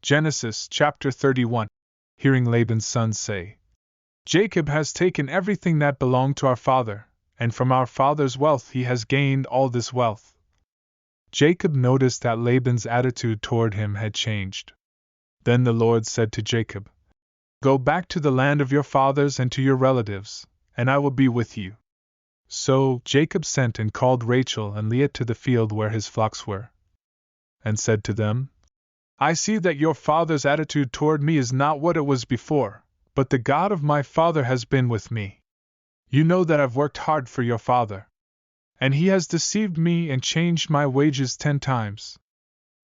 Genesis chapter 31. Hearing Laban's sons say, Jacob has taken everything that belonged to our father, and from our father's wealth he has gained all this wealth. Jacob noticed that Laban's attitude toward him had changed. Then the Lord said to Jacob, Go back to the land of your fathers and to your relatives, and I will be with you. So Jacob sent and called Rachel and Leah to the field where his flocks were, and said to them, I see that your father's attitude toward me is not what it was before, but the God of my father has been with me. You know that I've worked hard for your father, and he has deceived me and changed my wages 10 times.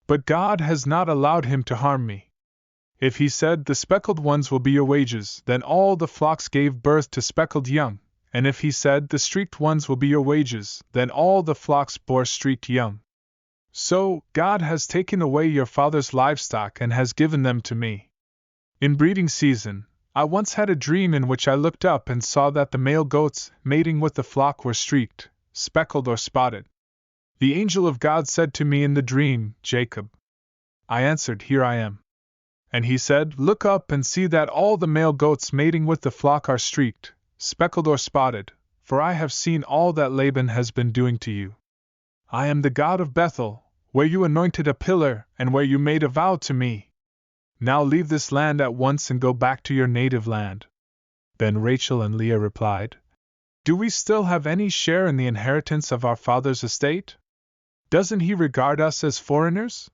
But God has not allowed him to harm me. If he said, The speckled ones will be your wages, then all the flocks gave birth to speckled young, and if he said, The streaked ones will be your wages, then all the flocks bore streaked young. So, God has taken away your father's livestock and has given them to me. In breeding season, I once had a dream in which I looked up and saw that the male goats, mating with the flock, were streaked, speckled or spotted. The angel of God said to me in the dream, Jacob. I answered, Here I am. And he said, Look up and see that all the male goats mating with the flock are streaked, speckled or spotted, for I have seen all that Laban has been doing to you. I am the God of Bethel, where you anointed a pillar and where you made a vow to me. Now leave this land at once and go back to your native land. Then Rachel and Leah replied, Do we still have any share in the inheritance of our father's estate? Doesn't he regard us as foreigners?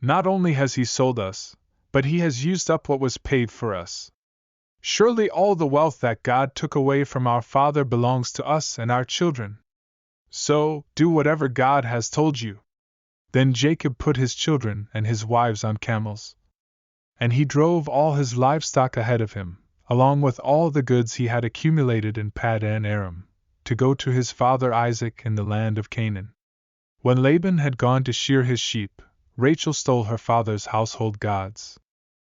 Not only has he sold us, but he has used up what was paid for us. Surely all the wealth that God took away from our father belongs to us and our children. So, do whatever God has told you. Then Jacob put his children and his wives on camels, and he drove all his livestock ahead of him, along with all the goods he had accumulated in Paddan Aram, to go to his father Isaac in the land of Canaan. When Laban had gone to shear his sheep, Rachel stole her father's household gods.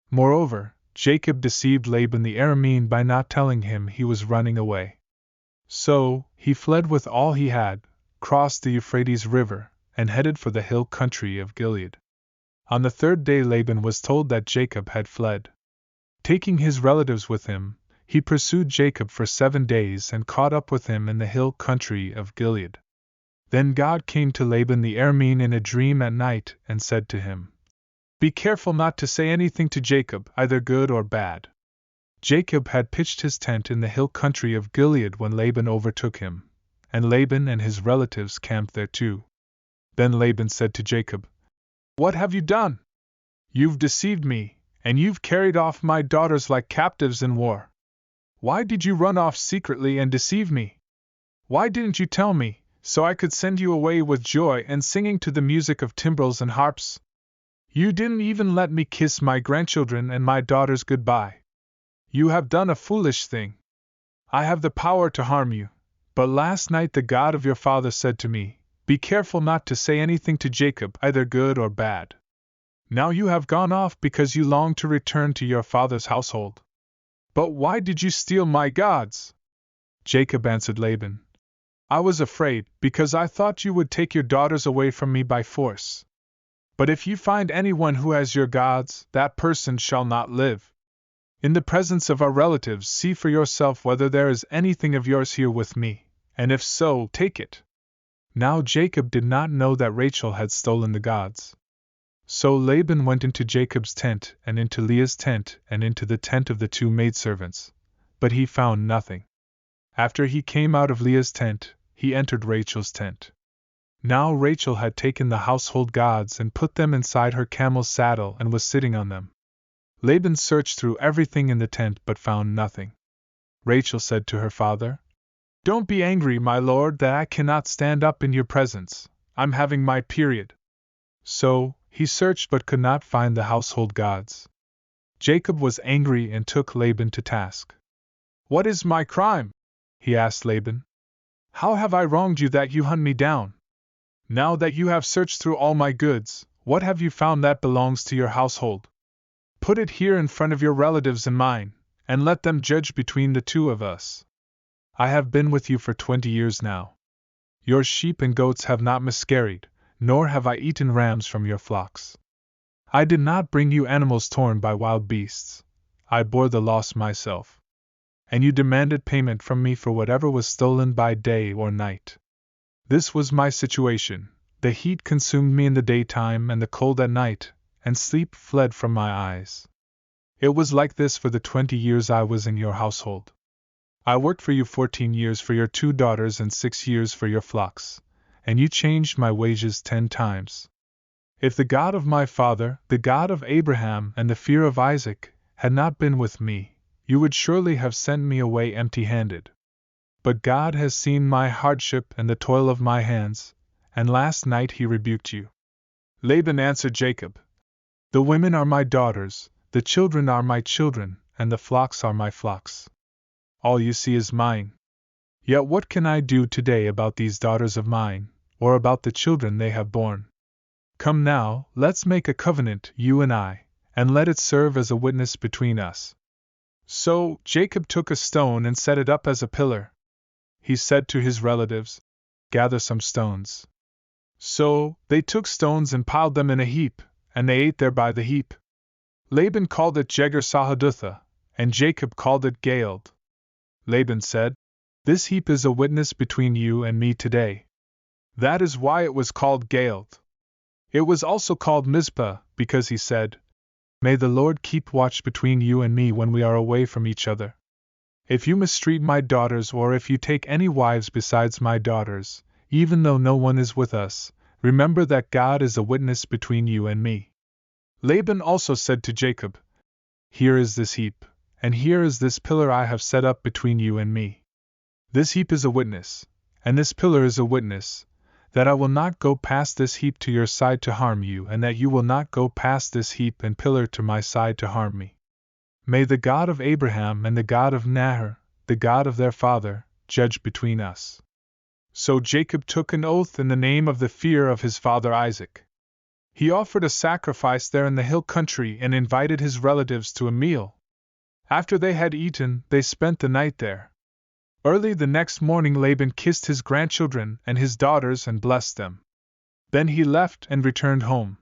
Moreover, Jacob deceived Laban the Aramean by not telling him he was running away. So, he fled with all he had, crossed the Euphrates River, and headed for the hill country of Gilead. On the 3rd day Laban was told that Jacob had fled. Taking his relatives with him, he pursued Jacob for 7 days and caught up with him in the hill country of Gilead. Then God came to Laban the Aramean in a dream at night and said to him, Be careful not to say anything to Jacob, either good or bad. Jacob had pitched his tent in the hill country of Gilead when Laban overtook him, and Laban and his relatives camped there too. Then Laban said to Jacob, What have you done? You've deceived me, and you've carried off my daughters like captives in war. Why did you run off secretly and deceive me? Why didn't you tell me, so I could send you away with joy and singing to the music of timbrels and harps? You didn't even let me kiss my grandchildren and my daughters goodbye. You have done a foolish thing. I have the power to harm you, but last night the God of your father said to me, Be careful not to say anything to Jacob, either good or bad. Now you have gone off because you long to return to your father's household. But why did you steal my gods? Jacob answered Laban, I was afraid, because I thought you would take your daughters away from me by force. But if you find anyone who has your gods, that person shall not live. In the presence of our relatives, see for yourself whether there is anything of yours here with me, and if so, take it. Now Jacob did not know that Rachel had stolen the gods. So Laban went into Jacob's tent, and into Leah's tent, and into the tent of the 2 maidservants, but he found nothing. After he came out of Leah's tent, he entered Rachel's tent. Now Rachel had taken the household gods and put them inside her camel's saddle and was sitting on them. Laban searched through everything in the tent but found nothing. Rachel said to her father, Don't be angry, my lord, that I cannot stand up in your presence. I'm having my period. So, he searched but could not find the household gods. Jacob was angry and took Laban to task. What is my crime? He asked Laban. How have I wronged you that you hunt me down? Now that you have searched through all my goods, what have you found that belongs to your household? Put it here in front of your relatives and mine, and let them judge between the 2 of us. I have been with you for 20 years now. Your sheep and goats have not miscarried, nor have I eaten rams from your flocks. I did not bring you animals torn by wild beasts. I bore the loss myself. And you demanded payment from me for whatever was stolen by day or night. This was my situation. The heat consumed me in the daytime and the cold at night, and sleep fled from my eyes. It was like this for the 20 years I was in your household. I worked for you 14 years for your 2 daughters and 6 years for your flocks, and you changed my wages 10 times. If the God of my father, the God of Abraham and the fear of Isaac, had not been with me, you would surely have sent me away empty-handed. But God has seen my hardship and the toil of my hands, and last night he rebuked you. Laban answered Jacob, The women are my daughters, the children are my children, and the flocks are my flocks. All you see is mine. Yet what can I do today about these daughters of mine, or about the children they have borne? Come now, let's make a covenant, you and I, and let it serve as a witness between us. So Jacob took a stone and set it up as a pillar. He said to his relatives, Gather some stones. So they took stones and piled them in a heap, and they ate there by the heap. Laban called it Jegar-Sahadutha, and Jacob called it Gilead. Laban said, This heap is a witness between you and me today. That is why it was called Gilead. It was also called Mizpah, because he said, May the Lord keep watch between you and me when we are away from each other. If you mistreat my daughters or if you take any wives besides my daughters, even though no one is with us, remember that God is a witness between you and me. Laban also said to Jacob, Here is this heap, and here is this pillar I have set up between you and me. This heap is a witness, and this pillar is a witness, that I will not go past this heap to your side to harm you, and that you will not go past this heap and pillar to my side to harm me. May the God of Abraham and the God of Nahor, the God of their father, judge between us. So Jacob took an oath in the name of the fear of his father Isaac. He offered a sacrifice there in the hill country and invited his relatives to a meal. After they had eaten, they spent the night there. Early the next morning Laban kissed his grandchildren and his daughters and blessed them. Then he left and returned home.